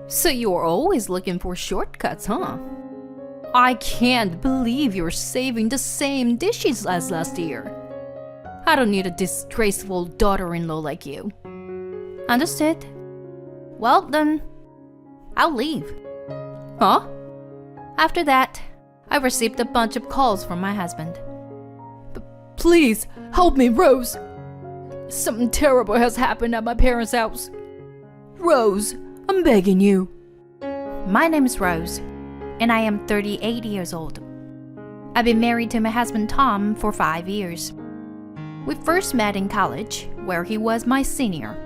So you're always looking for shortcuts, huh? I can't believe you're saving the same dishes as last year. I don't need a disgraceful daughter-in-law like you. Understood. Well then, I'll leave. Huh? After that, I received a bunch of calls from my husband. Please, help me, Rose. Something terrible has happened at my parents' house. Rose, I'm begging you. My name is Rose, and I am 38 years old. I've been married to my husband Tom for 5 years. We first met in college, where he was my senior.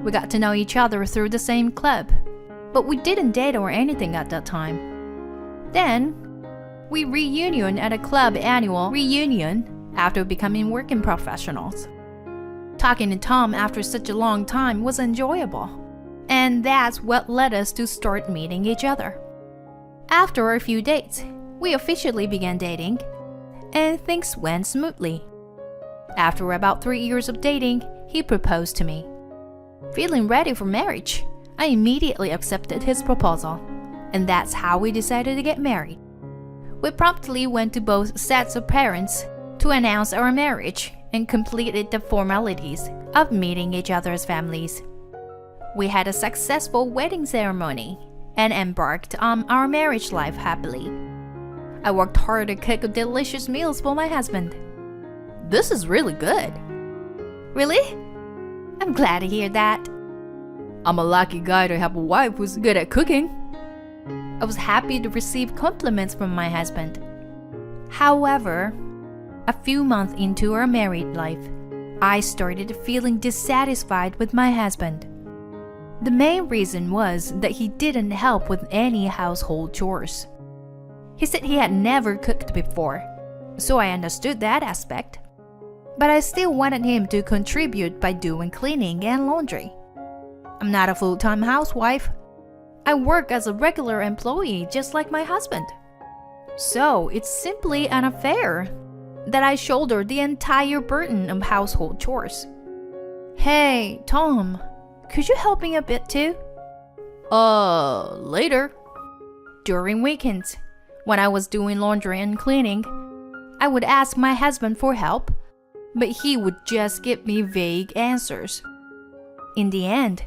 We got to know each other through the same club, but we didn't date or anything at that time. Then, we reunion at a club annual reunion after becoming working professionals. Talking to Tom after such a long time was enjoyable, and that's what led us to start meeting each other. After a few dates, we officially began dating, and things went smoothly. After about 3 years of dating, he proposed to me. Feeling ready for marriage, I immediately accepted his proposal, and that's how we decided to get married. We promptly went to both sets of parents to announce our marriage and completed the formalities of meeting each other's families. We had a successful wedding ceremony and embarked on our marriage life happily. I worked hard to cook delicious meals for my husband. This is really good. Really? I'm glad to hear that. I'm a lucky guy to have a wife who's good at cooking. I was happy to receive compliments from my husband. However, a few months into our married life, I started feeling dissatisfied with my husband. The main reason was that he didn't help with any household chores. He said he had never cooked before, so I understood that aspect. But I still wanted him to contribute by doing cleaning and laundry. I'm not a full-time housewife. I work as a regular employee just like my husband. So it's simply unfair that I shoulder the entire burden of household chores. Hey, Tom, could you help me a bit too? Later. During weekends, when I was doing laundry and cleaning, I would ask my husband for help, but he would just give me vague answers. In the end,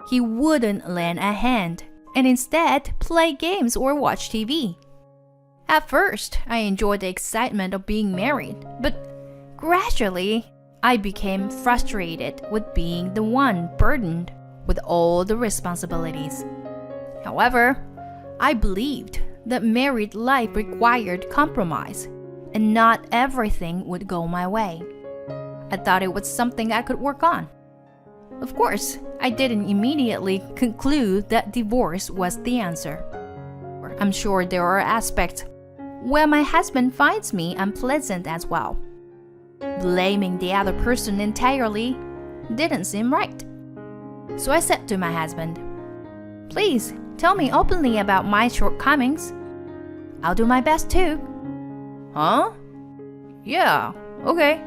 he wouldn't lend a hand and instead play games or watch TV. At first, I enjoyed the excitement of being married, but gradually, I became frustrated with being the one burdened with all the responsibilities. However, I believed that married life required compromise, and not everything would go my way. I thought it was something I could work on. Of course, I didn't immediately conclude that divorce was the answer. I'm sure there are aspects where my husband finds me unpleasant as well. Blaming the other person entirely didn't seem right. So I said to my husband, "Please tell me openly about my shortcomings. I'll do my best too." Huh? Yeah, okay.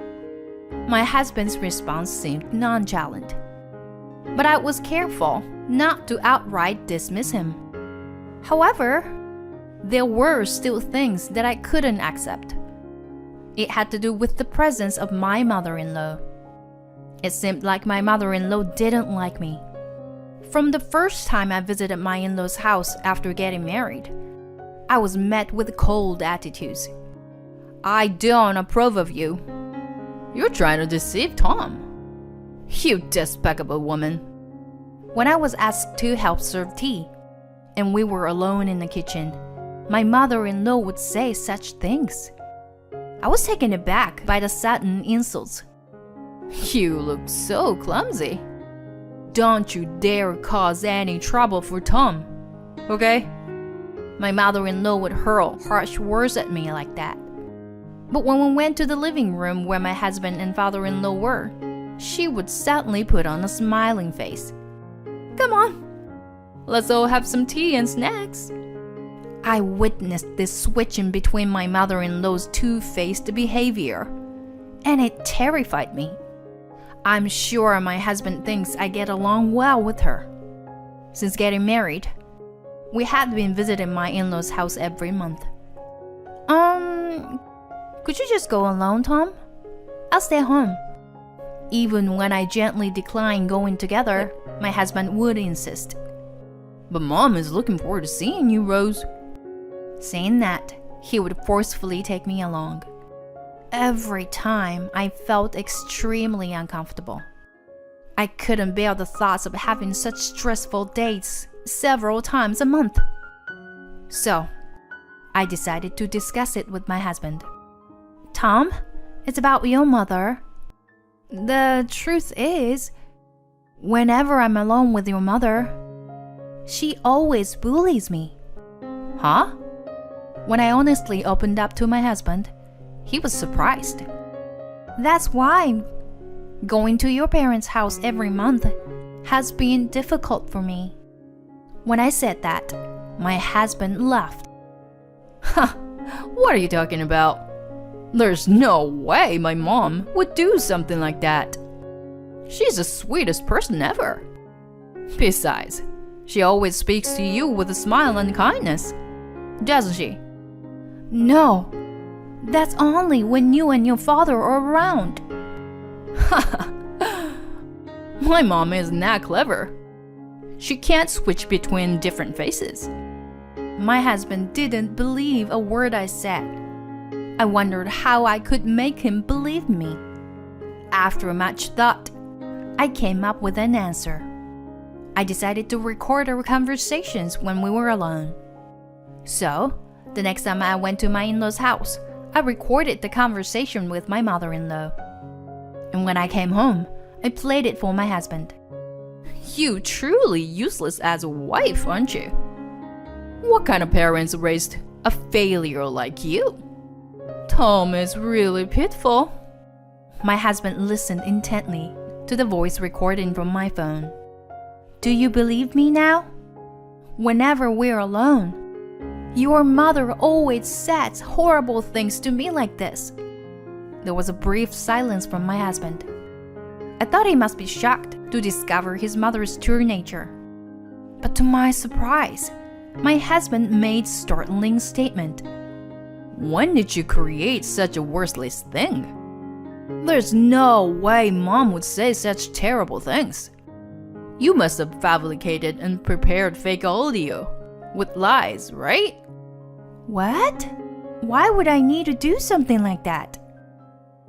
My husband's response seemed nonchalant, but I was careful not to outright dismiss him. However, there were still things that I couldn't accept. It had to do with the presence of my mother-in-law. It seemed like my mother-in-law didn't like me. From the first time I visited my in-law's house after getting married, I was met with cold attitudes. "I don't approve of you. You're trying to deceive Tom. You despicable woman." When I was asked to help serve tea, and we were alone in the kitchen, my mother-in-law would say such things. I was taken aback by the sudden insults. "You look so clumsy. Don't you dare cause any trouble for Tom, okay?" My mother-in-law would hurl harsh words at me like that. But when we went to the living room where my husband and father-in-law were, she would suddenly put on a smiling face. "Come on, let's all have some tea and snacks." I witnessed this switching between my mother-in-law's two-faced behavior, and it terrified me. I'm sure my husband thinks I get along well with her. since getting married. We had been visiting my in-laws' house every month. Could you just go alone, Tom? I'll stay home. Even when I gently declined going together, my husband would insist. But Mom is looking forward to seeing you, Rose. Saying that, he would forcefully take me along. Every time, I felt extremely uncomfortable. I couldn't bear the thoughts of having such stressful dates several times a month. So, I decided to discuss it with my husband. Tom, it's about your mother. The truth is, whenever I'm alone with your mother, she always bullies me. Huh? When I honestly opened up to my husband, he was surprised. That's why going to your parents' house every month has been difficult for me. When I said that, my husband laughed. Huh, what are you talking about? There's no way my mom would do something like that. She's the sweetest person ever. Besides, she always speaks to you with a smile and kindness, doesn't she? No, that's only when you and your father are around. My mom isn't that clever. She can't switch between different faces. My husband didn't believe a word I said. I wondered how I could make him believe me. After much thought, I came up with an answer. I decided to record our conversations when we were alone. So, the next time I went to my in-laws' house, I recorded the conversation with my mother-in-law. And when I came home, I played it for my husband. You truly useless as a wife, aren't you? What kind of parents raised a failure like you? Tom is really pitiful. My husband listened intently to the voice recording from my phone. Do you believe me now? Whenever we're alone, your mother always says horrible things to me like this. There was a brief silence from my husband. I thought he must be shocked to discover his mother's true nature. But to my surprise, my husband made a startling statement. When did you create such a worthless thing? There's no way Mom would say such terrible things. You must have fabricated and prepared fake audio with lies, right? What? Why would I need to do something like that?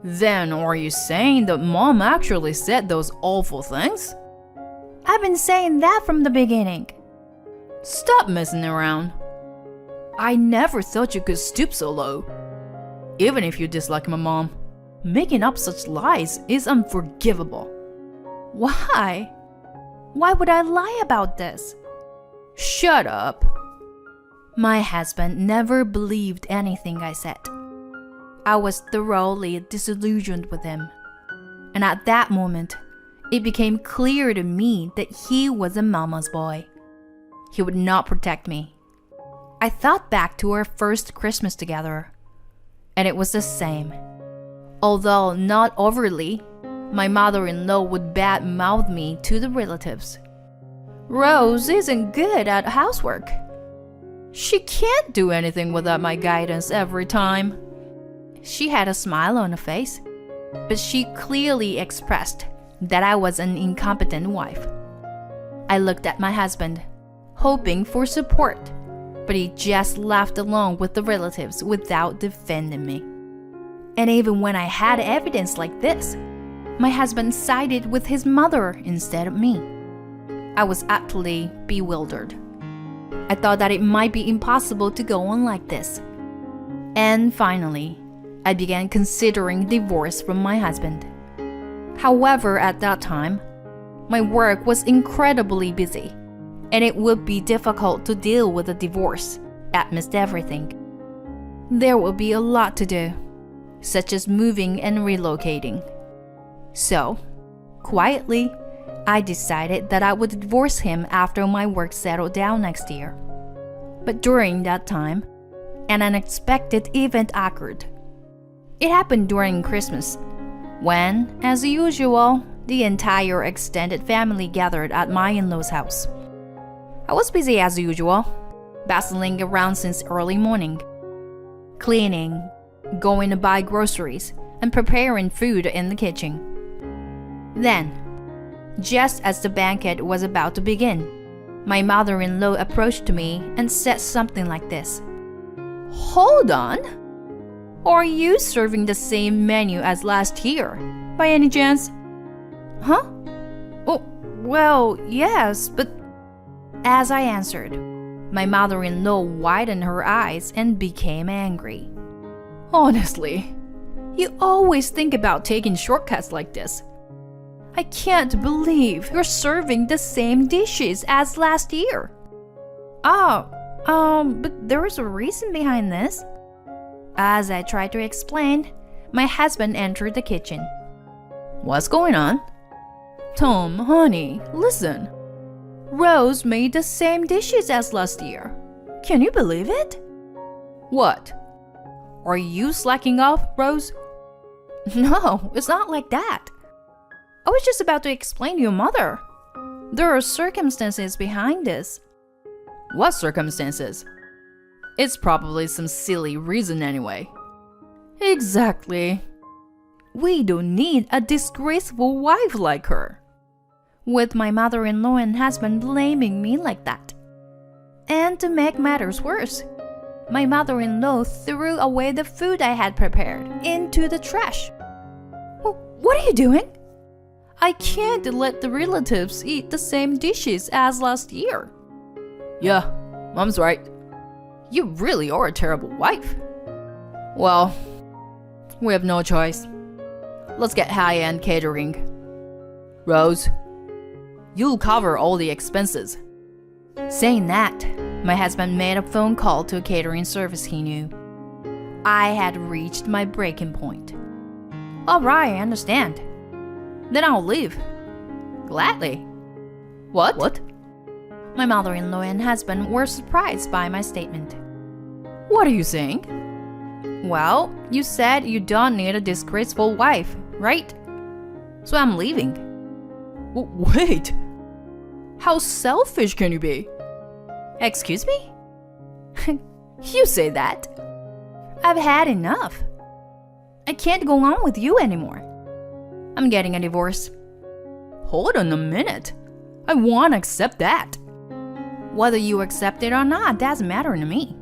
Then are you saying that Mom actually said those awful things? I've been saying that from the beginning. Stop messing around. I never thought you could stoop so low. Even if you dislike my mom, making up such lies is unforgivable. Why? Why would I lie about this? Shut up. My husband never believed anything I said. I was thoroughly disillusioned with him. And at that moment, it became clear to me that he was a mama's boy. He would not protect me. I thought back to our first Christmas together, and it was the same. Although not overtly, my mother-in-law would bad-mouth me to the relatives. Rose isn't good at housework. She can't do anything without my guidance every time. She had a smile on her face, but she clearly expressed that I was an incompetent wife. I looked at my husband, hoping for support, but he just laughed along with the relatives without defending me. And even when I had evidence like this, my husband sided with his mother instead of me. I was utterly bewildered. I thought that it might be impossible to go on like this. And finally, I began considering divorce from my husband. However, at that time, my work was incredibly busy, and it would be difficult to deal with a divorce amidst everything. There would be a lot to do, such as moving and relocating. So, quietly, I decided that I would divorce him after my work settled down next year. But during that time, an unexpected event occurred. It happened during Christmas, when, as usual, the entire extended family gathered at my in-laws' house. I was busy as usual, bustling around since early morning, cleaning, going to buy groceries, and preparing food in the kitchen. Then, just as the banquet was about to begin, my mother-in-law approached me and said something like this. "Hold on! Are you serving the same menu as last year, by any chance?" "Huh? Oh, well, yes, but..." As I answered, my mother-in-law widened her eyes and became angry. "Honestly, you always think about taking shortcuts like this. I can't believe you're serving the same dishes as last year." But there is a reason behind this." As I tried to explain, my husband entered the kitchen. "What's going on?" "Tom, honey, listen. Rose made the same dishes as last year. Can you believe it?" "What? Are you slacking off, Rose?" "No, it's not like that. I was just about to explain to your mother. There are circumstances behind this." "What circumstances?" "It's probably some silly reason anyway." "Exactly. We don't need a disgraceful wife like her." With my mother-in-law and husband blaming me like that. And to make matters worse, my mother-in-law threw away the food I had prepared into the trash. "What are you doing?" "I can't let the relatives eat the same dishes as last year." "Yeah, Mom's right. You really are a terrible wife." "Well, we have no choice. Let's get high-end catering. Rose, you'll cover all the expenses." Saying that, my husband made a phone call to a catering service he knew. I had reached my breaking point. "All right, I understand. Then I'll leave." "Gladly." What? My mother-in-law and husband were surprised by my statement. "What are you saying?" "Well, you said you don't need a disgraceful wife, right? So I'm leaving." Wait! How selfish can you be?" "Excuse me?" "You say that. I've had enough. I can't go on with you anymore. I'm getting a divorce." "Hold on a minute. I won't accept that." "Whether you accept it or not doesn't matter to me.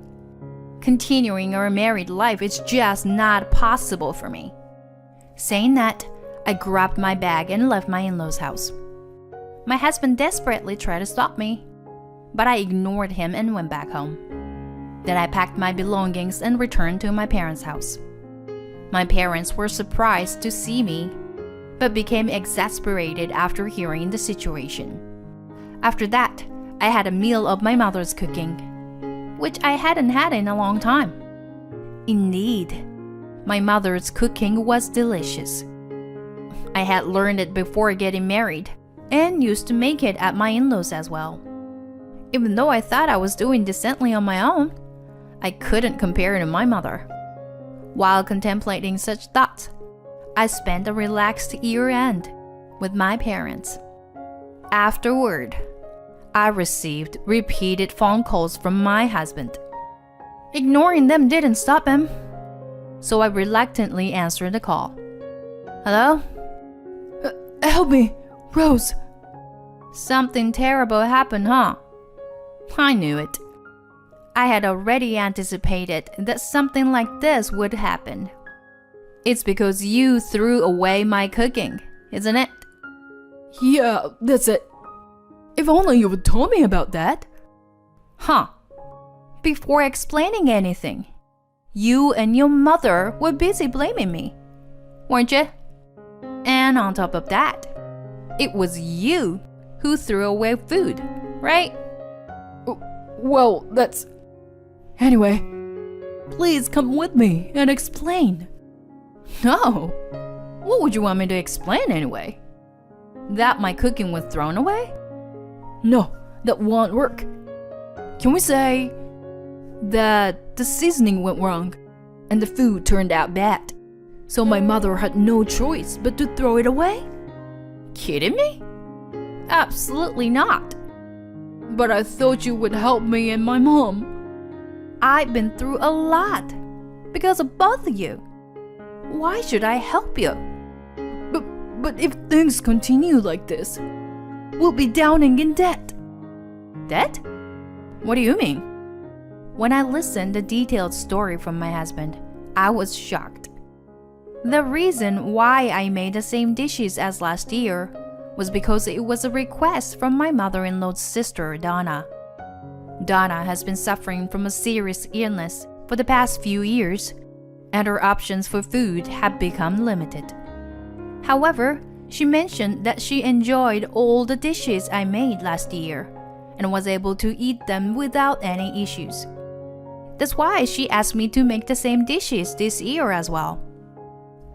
Continuing our married life is just not possible for me." Saying that, I grabbed my bag and left my in-laws' house. My husband desperately tried to stop me, but I ignored him and went back home. Then I packed my belongings and returned to my parents' house. My parents were surprised to see me, but became exasperated after hearing the situation. After that, I had a meal of my mother's cooking, which I hadn't had in a long time. Indeed, my mother's cooking was delicious. I had learned it before getting married, and used to make it at my in-laws as well. Even though I thought I was doing decently on my own, I couldn't compare to my mother. While contemplating such thoughts, I spent a relaxed year-end with my parents. Afterward, I received repeated phone calls from my husband. Ignoring them didn't stop him, so I reluctantly answered the call. "Hello? Help me, Rose." "Something terrible happened, huh?" I knew it. I had already anticipated that something like this would happen. "It's because you threw away my cooking, isn't it?" "Yeah, that's it. If only you would tell me about that." "Huh. Before explaining anything, you and your mother were busy blaming me, weren't you? And on top of that, it was you who threw away food, right?" Well, that's... Anyway, please come with me and explain." "No. What would you want me to explain anyway? That my cooking was thrown away?" "No, that won't work. Can we say that the seasoning went wrong and the food turned out bad, so my mother had no choice but to throw it away?" "Kidding me? Absolutely not." But I thought you would help me and my mom. I've been through a lot because of both of you. Why should I help you? But if things continue like this, we'll be drowning in debt. Debt? What do you mean? When I listened to the detailed story from my husband, I was shocked. The reason why I made the same dishes as last year was because it was a request from my mother-in-law's sister, Donna. Donna has been suffering from a serious illness for the past few years, and her options for food have become limited. However, she mentioned that she enjoyed all the dishes I made last year and was able to eat them without any issues. That's why she asked me to make the same dishes this year as well.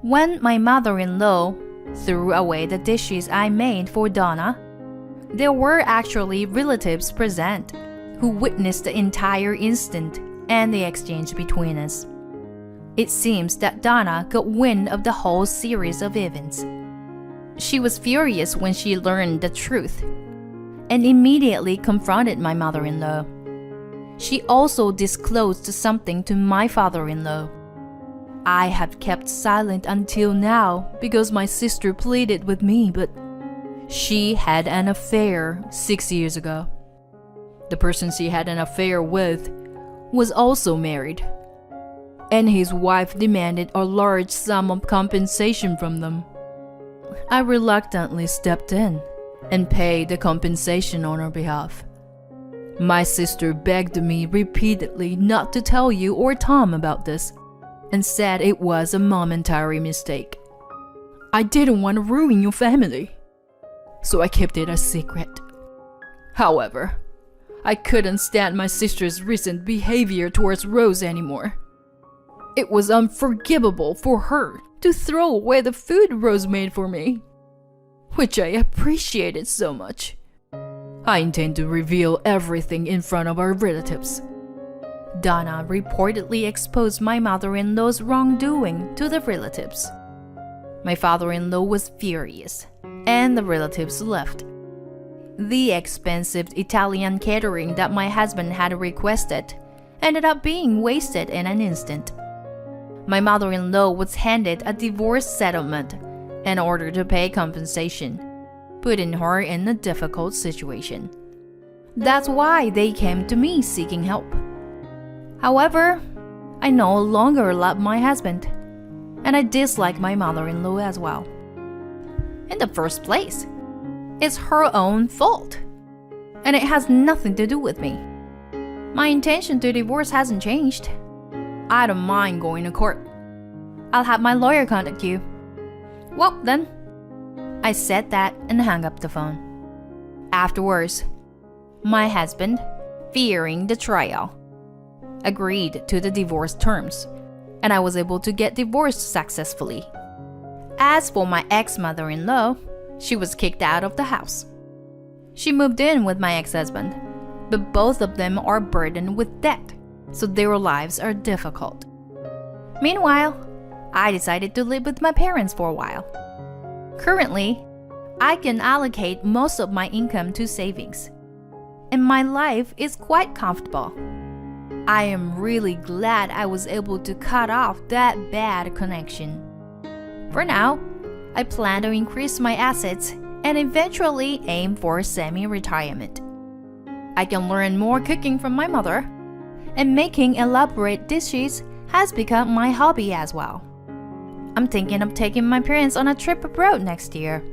When my mother-in-law threw away the dishes I made for Donna, there were actually relatives present who witnessed the entire incident and the exchange between us. It seems that Donna got wind of the whole series of events. She was furious when she learned the truth and immediately confronted my mother-in-law. She also disclosed something to my father-in-law. I have kept silent until now because my sister pleaded with me, but she had an affair 6 years ago. The person she had an affair with was also married, and his wife demanded a large sum of compensation from them. I reluctantly stepped in and paid the compensation on her behalf. My sister begged me repeatedly not to tell you or Tom about this, and said it was a momentary mistake. I didn't want to ruin your family, so I kept it a secret. However, I couldn't stand my sister's recent behavior towards Rose anymore. It was unforgivable for her to throw away the food Rose made for me, which I appreciated so much. I intend to reveal everything in front of our relatives. Donna reportedly exposed my mother-in-law's wrongdoing to the relatives. My father-in-law was furious, and the relatives left. The expensive Italian catering that my husband had requested ended up being wasted in an instant. My mother-in-law was handed a divorce settlement in order to pay compensation, putting her in a difficult situation. That's why they came to me seeking help. However, I no longer love my husband, and I dislike my mother-in-law as well. In the first place, it's her own fault, and it has nothing to do with me. My intention to divorce hasn't changed. I don't mind going to court. I'll have my lawyer contact you. Well then, I said that and hung up the phone. Afterwards, my husband, fearing the trial, agreed to the divorce terms, and I was able to get divorced successfully. As for my ex-mother-in-law, she was kicked out of the house. She moved in with my ex-husband, but both of them are burdened with debt, so their lives are difficult. Meanwhile, I decided to live with my parents for a while. Currently, I can allocate most of my income to savings, and my life is quite comfortable. I am really glad I was able to cut off that bad connection. For now, I plan to increase my assets and eventually aim for semi-retirement. I can learn more cooking from my mother, and making elaborate dishes has become my hobby as well. I'm thinking of taking my parents on a trip abroad next year.